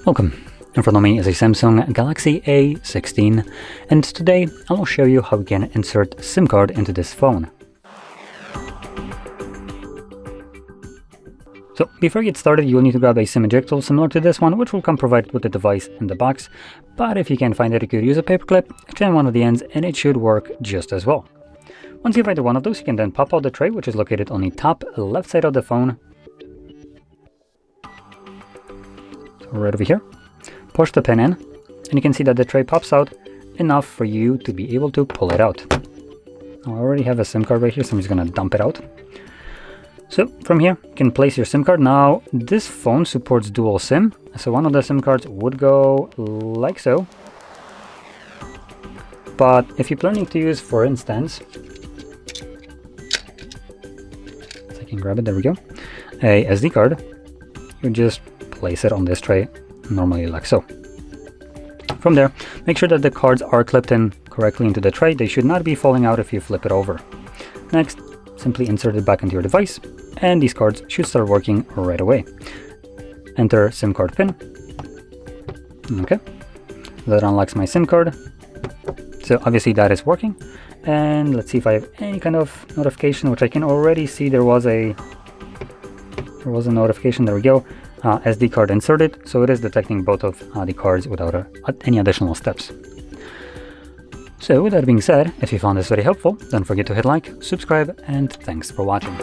Welcome. In front of me is a Samsung Galaxy A16, and today I will show you how we can insert SIM card into this phone. So before you get started, you will need to grab a SIM ejector similar to this one, which will come provided with the device in the box, but if you can't find it, you could use a paperclip, extend one of the ends, and it should work just as well. Once you find one of those, you can then pop out the tray, which is located on the top left side of the phone. So right over here. Push the pin in, and you can see that the tray pops out enough for you to be able to pull it out. Now, I already have a SIM card right here, so I'm just going to dump it out. So from here, you can place your SIM card. Now, this phone supports dual SIM, so one of the SIM cards would go like so. But if you're planning to use, for instance, so I can grab it, there we go, a SD card, you just place it on this tray normally like so. From there, make sure that the cards are clipped in correctly into the tray. They should not be falling out if you flip it over. Next, simply insert it back into your device, and these cards should start working right away. Enter SIM card pin. Okay, that unlocks my SIM card. So obviously that is working. And let's see if I have any kind of notification, which I can already see there was a notification. There we go. SD card inserted, so it is detecting both of the cards without any additional steps. So with that being said, if you found this very helpful, don't forget to hit like, subscribe, and thanks for watching.